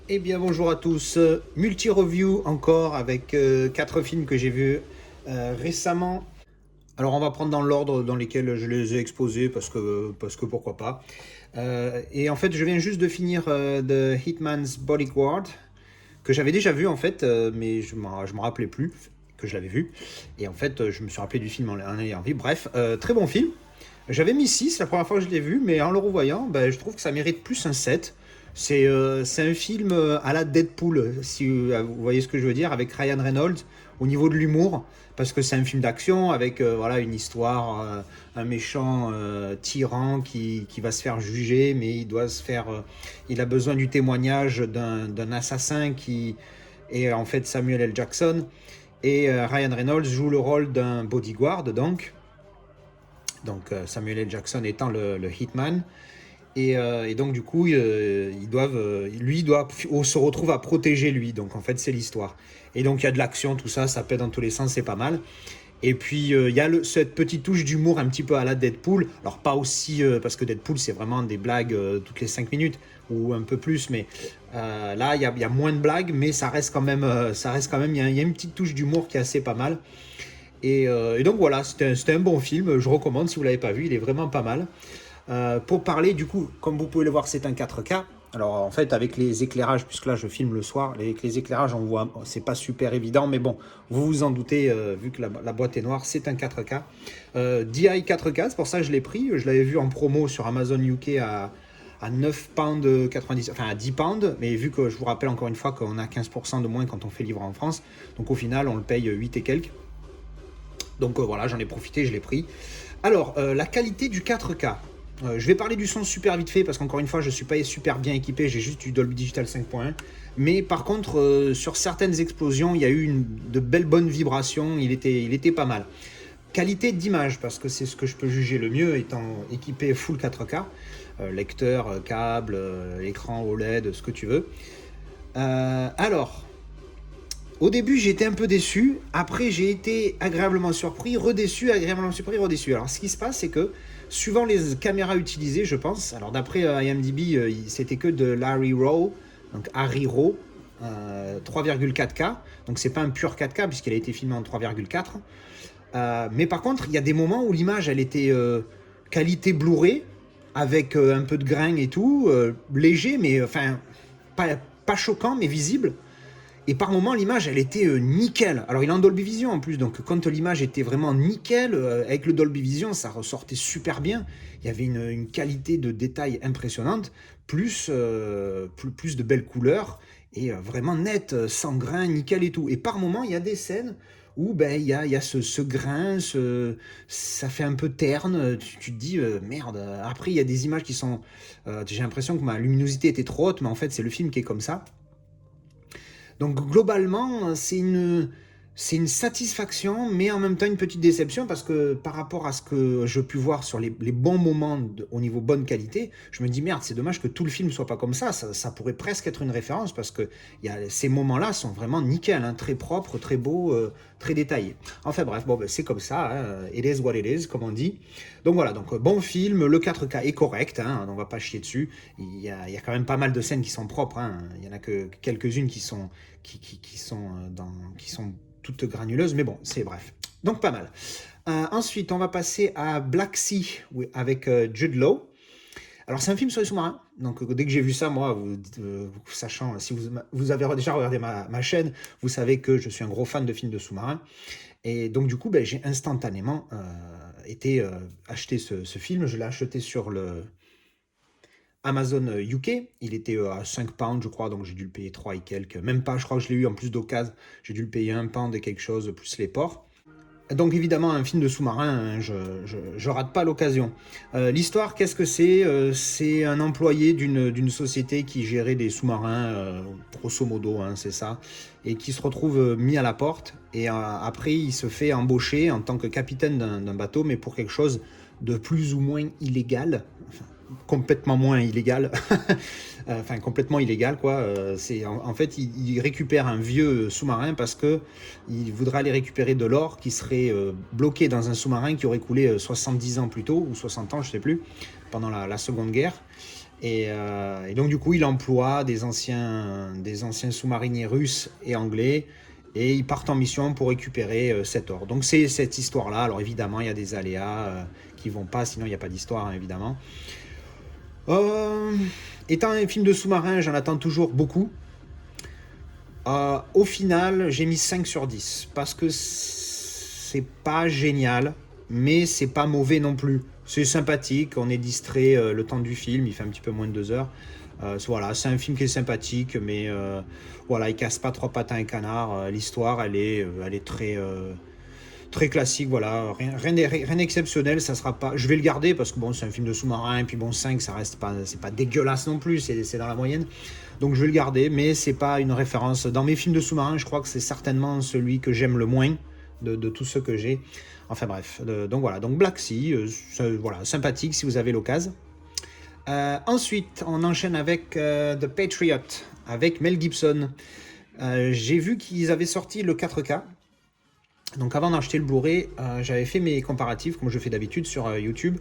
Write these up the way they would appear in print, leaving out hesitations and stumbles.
Eh bien bonjour à tous, multi-review encore avec 4 films que j'ai vus récemment. Alors on va prendre dans l'ordre dans lesquels je les ai exposés parce que pourquoi pas. Et en fait je viens juste de finir The Hitman's Bodyguard que j'avais déjà vu en fait, mais je me rappelais plus que je l'avais vu. Et en fait je me suis rappelé du film en ayant vu. Bref, très bon film. J'avais mis 6 la première fois que je l'ai vu, mais en le revoyant, ben, je trouve que ça mérite plus un 7. C'est un film à la Deadpool, si vous voyez ce que je veux dire, avec Ryan Reynolds, au niveau de l'humour, parce que c'est un film d'action avec voilà, une histoire, un méchant tyran qui va se faire juger, mais il a besoin du témoignage d'un assassin qui est en fait Samuel L. Jackson. Et Ryan Reynolds joue le rôle d'un bodyguard, donc Samuel L. Jackson étant le hitman. Et donc du coup, lui se retrouve à protéger lui. Donc en fait, c'est l'histoire. Et donc il y a de l'action, tout ça, ça pète dans tous les sens, c'est pas mal. Et puis il y a cette petite touche d'humour un petit peu à la Deadpool. Alors pas aussi, parce que Deadpool c'est vraiment des blagues toutes les 5 minutes ou un peu plus, mais là il y a moins de blagues, mais ça reste quand même, il y a une petite touche d'humour qui est assez pas mal. Et donc voilà, c'était un bon film, je recommande si vous ne l'avez pas vu, il est vraiment pas mal. Pour parler, du coup, comme vous pouvez le voir, c'est un 4K. Alors en fait, avec les éclairages, puisque là je filme le soir, avec les éclairages, on voit, c'est pas super évident, mais bon, vous vous en doutez, vu que la boîte est noire, c'est un 4K. DI 4K, c'est pour ça que je l'ai pris. Je l'avais vu en promo sur Amazon UK à 9 pounds 90, enfin à 10 pounds, mais vu que je vous rappelle encore une fois qu'on a 15% de moins quand on fait livre en France, donc au final on le paye 8 et quelques. Donc voilà, j'en ai profité, je l'ai pris. Alors, la qualité du 4K. Je vais parler du son super vite fait parce qu'encore une fois, je ne suis pas super bien équipé, j'ai juste du Dolby Digital 5.1. Mais par contre, sur certaines explosions, il y a eu de belles bonnes vibrations, il était pas mal. Qualité d'image, parce que c'est ce que je peux juger le mieux étant équipé full 4K. Lecteur, câble, écran OLED, ce que tu veux. Alors, au début, j'ai été un peu déçu. Après, j'ai été agréablement surpris, redéçu, agréablement surpris, redéçu. Alors, ce qui se passe, c'est que, suivant les caméras utilisées, je pense, alors d'après IMDb, c'était que de l'Harry Raw, donc Harry Raw, 3,4K. Donc, c'est pas un pur 4K, puisqu'il a été filmé en 3,4. Mais par contre, il y a des moments où l'image, elle était qualité Blu-ray, avec un peu de grain et tout, léger, mais enfin, pas choquant, mais visible. Et par moments, l'image, elle était nickel. Alors, il est en Dolby Vision en plus, donc quand l'image était vraiment nickel, avec le Dolby Vision, ça ressortait super bien. Il y avait une qualité de détail impressionnante, plus de belles couleurs, et vraiment net, sans grain, nickel et tout. Et par moments, il y a des scènes où ben, il y a ce grain, ça fait un peu terne, tu te dis, merde. Après, il y a des images qui sont... j'ai l'impression que ma luminosité était trop haute, mais en fait, c'est le film qui est comme ça. Donc globalement, c'est une satisfaction, mais en même temps une petite déception parce que par rapport à ce que je pu voir sur les bons moments au niveau bonne qualité, je me dis merde, c'est dommage que tout le film soit pas comme ça pourrait presque être une référence parce que ces moments-là sont vraiment nickel, hein, très propres, très beaux, très détaillés. Enfin bref, bon, ben, c'est comme ça, hein, it is what it is, comme on dit. Donc voilà, donc bon film, le 4K est correct, hein, on va pas chier dessus, il y a quand même pas mal de scènes qui sont propres, hein, il y en a que quelques-unes qui sont toutes granuleuses, mais bon, c'est bref. Donc pas mal. Ensuite, on va passer à Black Sea avec Jude Law. Alors c'est un film sur les sous-marins. Donc dès que j'ai vu ça, moi, sachant, si vous avez déjà regardé ma chaîne, vous savez que je suis un gros fan de films de sous-marins. Et donc du coup, ben, j'ai instantanément acheté ce film. Je l'ai acheté sur le Amazon UK, il était à 5 pounds, je crois, donc j'ai dû le payer 3 et quelques. Même pas, je crois que je l'ai eu en plus d'occasion, j'ai dû le payer 1 pound et quelque chose, plus les ports. Donc évidemment, un film de sous-marin, hein, je rate pas l'occasion. L'histoire, qu'est-ce que c'est? C'est un employé d'une société qui gérait des sous-marins, grosso modo, hein, c'est ça, et qui se retrouve mis à la porte. Et après, il se fait embaucher en tant que capitaine d'un bateau, mais pour quelque chose de plus ou moins illégal. Enfin, complètement moins illégal, enfin complètement illégal quoi. En fait il récupère un vieux sous-marin parce que il voudrait aller récupérer de l'or qui serait bloqué dans un sous-marin qui aurait coulé 70 ans plus tôt ou 60 ans je sais plus pendant la Seconde Guerre. Et donc du coup, il emploie des anciens sous-mariniers russes et anglais, et ils partent en mission pour récupérer cet or. Donc c'est cette histoire-là. Alors évidemment, il y a des aléas qui vont pas, sinon il n'y a pas d'histoire, hein, évidemment. Euh, Étant un film de sous-marin, j'en attends toujours beaucoup. Au final, j'ai mis 5 sur 10 parce que c'est pas génial, mais c'est pas mauvais non plus. C'est sympathique, on est distrait le temps du film, il fait un petit peu moins de 2 heures. Voilà, c'est un film qui est sympathique, mais voilà, il casse pas trois pattes à un canard. L'histoire, elle est très classique, voilà, rien d'exceptionnel, ça sera pas. Je vais le garder parce que bon, c'est un film de sous-marin, et puis bon, 5 ça reste pas, c'est pas dégueulasse non plus, c'est dans la moyenne. Donc je vais le garder, mais c'est pas une référence. Dans mes films de sous-marin, je crois que c'est certainement celui que j'aime le moins de tous ceux que j'ai. Enfin bref, donc voilà, donc Black Sea, voilà, sympathique si vous avez l'occasion. Ensuite, on enchaîne avec The Patriot, avec Mel Gibson. J'ai vu qu'ils avaient sorti le 4K. Donc avant d'acheter le Blu-ray, j'avais fait mes comparatifs comme je fais d'habitude sur YouTube,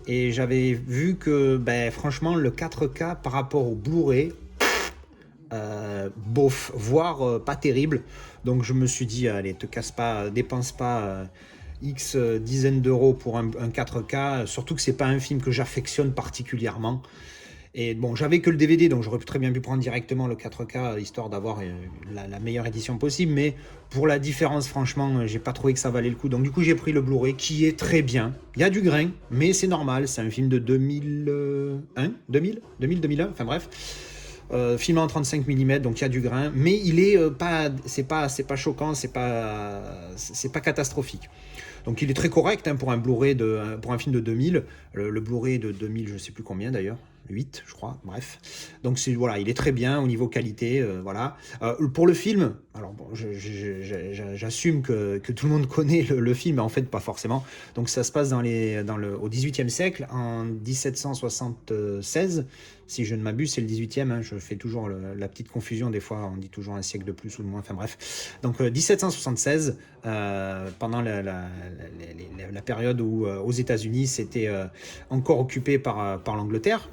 et j'avais vu que franchement le 4K par rapport au Blu-ray, bof, voire pas terrible. Donc je me suis dit, allez, te casse pas, dépense pas X dizaines d'euros pour un 4K, surtout que c'est pas un film que j'affectionne particulièrement. Et bon, j'avais que le DVD, donc j'aurais très bien pu prendre directement le 4K, histoire d'avoir la meilleure édition possible, mais pour la différence, franchement, j'ai pas trouvé que ça valait le coup. Donc du coup, j'ai pris le Blu-ray, qui est très bien. Il y a du grain, mais c'est normal, c'est un film de 2001, enfin bref. Filmé en 35 mm, donc il y a du grain, mais il est c'est pas choquant, c'est pas catastrophique. Donc il est très correct, hein, pour un Blu-ray pour un film de 2000. Le Blu-ray de 2000, je sais plus combien d'ailleurs, 8 je crois, bref. Donc voilà, il est très bien au niveau qualité, voilà. Pour le film, alors bon, j'assume que tout le monde connaît le film, mais en fait pas forcément. Donc ça se passe au XVIIIe siècle, en 1776, si je ne m'abuse, c'est le 18e, hein, je fais toujours la petite confusion, des fois on dit toujours un siècle de plus ou de moins, enfin bref. Donc 1776, pendant la période où aux États-Unis c'était encore occupé par l'Angleterre.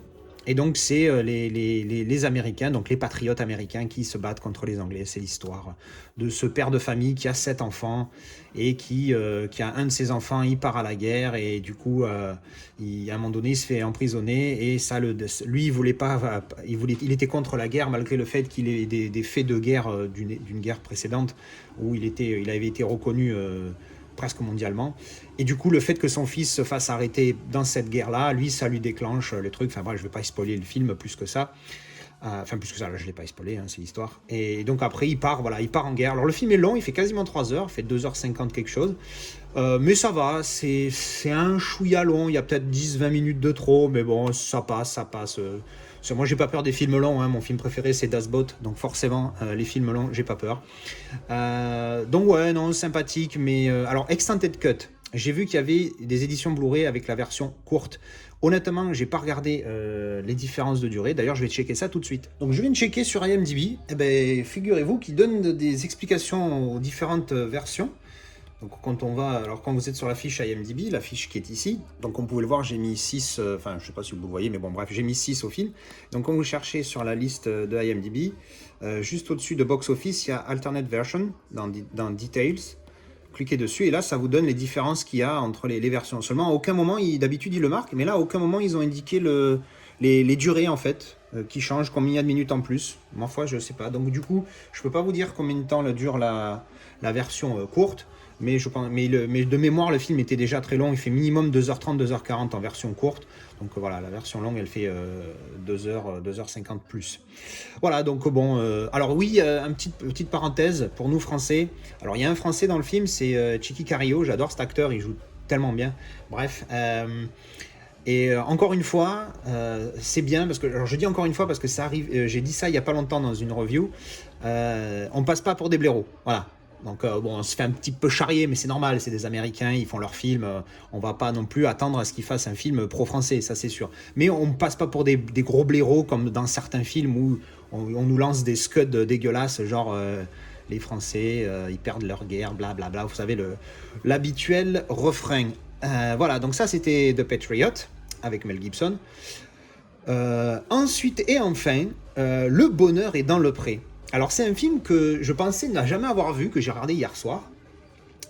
Et donc c'est les Américains, donc les patriotes américains qui se battent contre les Anglais. C'est l'histoire de ce père de famille qui a 7 enfants et qui a un de ses enfants, il part à la guerre, et du coup à un moment donné il se fait emprisonner, et ça lui il voulait pas, il était contre la guerre malgré le fait qu'il ait des faits de guerre d'une guerre précédente où il avait été reconnu presque mondialement. Et du coup, le fait que son fils se fasse arrêter dans cette guerre-là, lui, ça lui déclenche le truc. Enfin bref, je ne vais pas spoiler le film plus que ça. Enfin, plus que ça, là, je ne l'ai pas spoilé, hein, c'est l'histoire. Et donc après, il part en guerre. Alors le film est long, il fait quasiment 3 heures, il fait 2h50 quelque chose. Mais ça va, c'est un chouïa long, il y a peut-être 10-20 minutes de trop, mais bon, ça passe. Moi, j'ai pas peur des films longs, hein. Mon film préféré, c'est Das Boot, donc forcément, les films longs, j'ai pas peur. Donc ouais, non, sympathique, mais alors Extended Cut, j'ai vu qu'il y avait des éditions Blu-ray avec la version courte. Honnêtement, j'ai pas regardé les différences de durée. D'ailleurs, je vais checker ça tout de suite. Donc, je viens de checker sur IMDb. Eh ben, figurez-vous qu'ils donnent des explications aux différentes versions. Donc, quand vous êtes sur la fiche IMDb, la fiche qui est ici, donc on pouvait le voir, j'ai mis 6, enfin, je sais pas si vous le voyez, mais bon, bref, j'ai mis 6 au film. Donc, quand vous cherchez sur la liste de IMDb, juste au-dessus de Box Office, il y a Alternate Version dans Details. Cliquez dessus, et là ça vous donne les différences qu'il y a entre les versions. Seulement à aucun moment, d'habitude ils le marquent, mais là à aucun moment ils ont indiqué les durées en fait, qui changent, combien il y a de minutes en plus. Ma foi, je sais pas. Donc du coup, je peux pas vous dire combien de temps dure la version courte, mais de mémoire le film était déjà très long, il fait minimum 2h30, 2h40 en version courte. Donc voilà, la version longue elle fait 2h, 2h50 plus. Voilà, donc bon, alors oui, une petite parenthèse pour nous français. Alors il y a un français dans le film, c'est Chiqui Carillo, j'adore cet acteur, il joue tellement bien. Bref, et encore une fois, c'est bien, parce que, alors je dis encore une fois parce que ça arrive, j'ai dit ça il y a pas longtemps dans une review, on passe pas pour des blaireaux, voilà. Donc bon, on se fait un petit peu charrier, mais c'est normal, c'est des Américains, ils font leur film, on va pas non plus attendre à ce qu'ils fassent un film pro-français, ça c'est sûr. Mais on passe pas pour des gros blaireaux comme dans certains films où on nous lance des scuds dégueulasses, genre les Français, ils perdent leur guerre, blablabla, vous savez, l'habituel refrain. Voilà, donc ça c'était The Patriot avec Mel Gibson. Ensuite et enfin, Le bonheur est dans le pré. Alors c'est un film que je pensais ne jamais avoir vu, que j'ai regardé hier soir.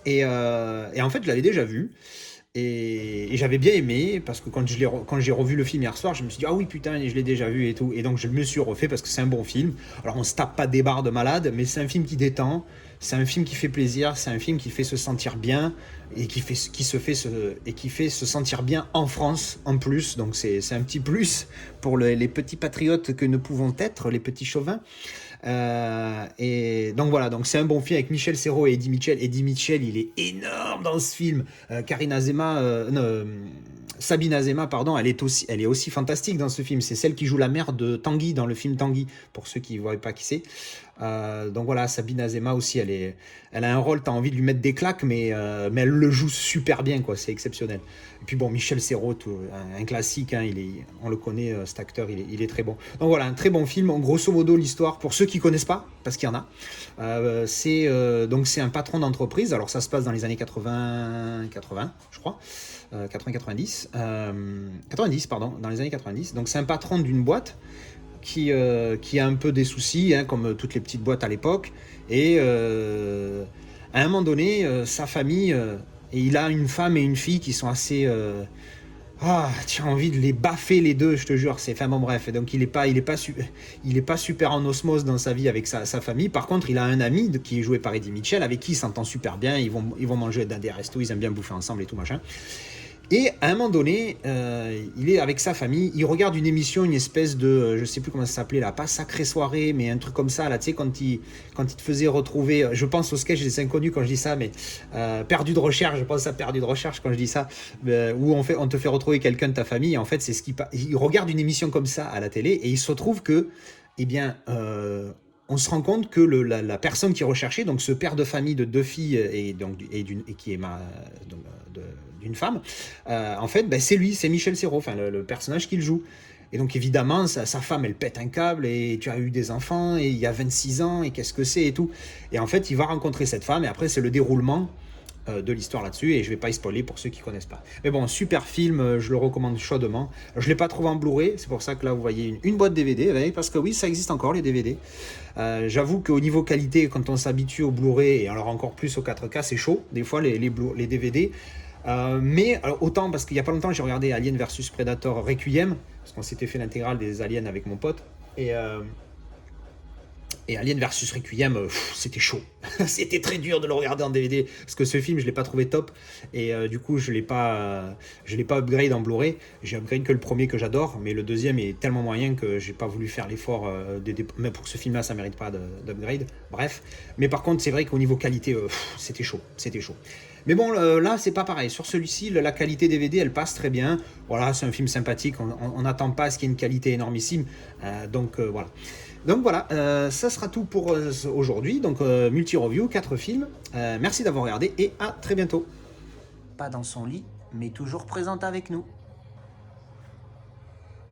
Et en fait, je l'avais déjà vu. Et j'avais bien aimé, parce que quand j'ai revu le film hier soir, je me suis dit, ah oui, putain, je l'ai déjà vu et tout. Et donc, je me suis refait parce que c'est un bon film. Alors, on se tape pas des barres de malade, mais c'est un film qui détend, c'est un film qui fait plaisir, c'est un film qui fait se sentir bien, et qui fait se sentir bien en France en plus. Donc, c'est un petit plus pour les petits patriotes que nous pouvons être, les petits chauvins. Et donc voilà, donc c'est un bon film avec Michel Serrault et Eddie Mitchell. Eddie Mitchell, il est énorme dans ce film. Karine Azema, non, Sabine Azema, pardon, elle est aussi fantastique dans ce film. C'est celle qui joue la mère de Tanguy dans le film Tanguy, pour ceux qui ne voient pas qui c'est. Donc voilà, Sabine Azema aussi, elle a un rôle, t'as envie de lui mettre des claques, mais elle le joue super bien, quoi, c'est exceptionnel. Et puis bon, Michel Serrault, un classique, hein, on le connaît, cet acteur, il est très bon. Donc voilà, un très bon film. En grosso modo, l'histoire, pour ceux qui connaissent pas, parce qu'il y en a, donc c'est un patron d'entreprise. Alors ça se passe dans les années 80, je crois, 90, 90, pardon, dans les années 90. Donc c'est un patron d'une boîte qui a un peu des soucis, hein, comme toutes les petites boîtes à l'époque. Et à un moment donné, sa famille, et il a une femme et une fille qui sont assez... tu as envie de les baffer les deux, je te jure. Enfin bon, bref, donc il est pas super en osmose dans sa vie avec sa famille. Par contre, il a un ami qui est joué par Eddie Mitchell, avec qui il s'entend super bien. Ils vont manger dans des restos, ils aiment bien bouffer ensemble et tout machin. Et à un moment donné, il est avec sa famille, il regarde une émission, une espèce de, je sais plus comment ça s'appelait là, pas Sacrée Soirée, mais un truc comme ça, là, tu sais, quand il te faisait retrouver, je pense au sketch des Inconnus quand je dis ça, mais Perdu de recherche, je pense à Perdu de recherche quand je dis ça, où on te fait retrouver quelqu'un de ta famille, et en fait, c'est il regarde une émission comme ça à la télé, et il se retrouve que, eh bien, on se rend compte que la personne qui est recherchée, donc ce père de famille de deux filles et qui est d'une femme, en fait, c'est lui, c'est Michel Serrault, enfin le personnage qu'il joue. Et donc évidemment, sa femme, elle pète un câble, et tu as eu des enfants, et il y a 26 ans, et qu'est-ce que c'est, et tout. Et en fait, il va rencontrer cette femme, et après, c'est le déroulement de l'histoire là-dessus, et je vais pas y spoiler pour ceux qui connaissent pas. Mais bon, super film, je le recommande chaudement. Je l'ai pas trouvé en Blu-ray, c'est pour ça que là vous voyez une boîte DVD, parce que oui, ça existe encore les DVD. J'avoue qu'au niveau qualité, quand on s'habitue au Blu-ray, et alors encore plus au 4K, c'est chaud, des fois les DVD. Mais alors, autant, parce qu'il y a pas longtemps, j'ai regardé Alien vs Predator Requiem, parce qu'on s'était fait l'intégrale des aliens avec mon pote, et Alien vs Requiem, c'était chaud. C'était très dur de le regarder en DVD, parce que ce film, je l'ai pas trouvé top, et du coup, je l'ai pas upgrade en Blu-ray. J'ai upgrade que le premier que j'adore, mais le deuxième est tellement moyen que j'ai pas voulu faire l'effort. Mais pour ce film-là, ça mérite pas d'upgrade. Bref, mais par contre, c'est vrai qu'au niveau qualité, c'était chaud, c'était chaud. Mais bon, là, c'est pas pareil. Sur celui-ci, la qualité DVD, elle passe très bien. Voilà, c'est un film sympathique. On n'attend pas à ce qu'il y ait une qualité énormissime. Donc voilà. Donc voilà, ça sera tout pour aujourd'hui. Donc multi-review, 4 films. Merci d'avoir regardé et à très bientôt. Pas dans son lit, mais toujours présente avec nous.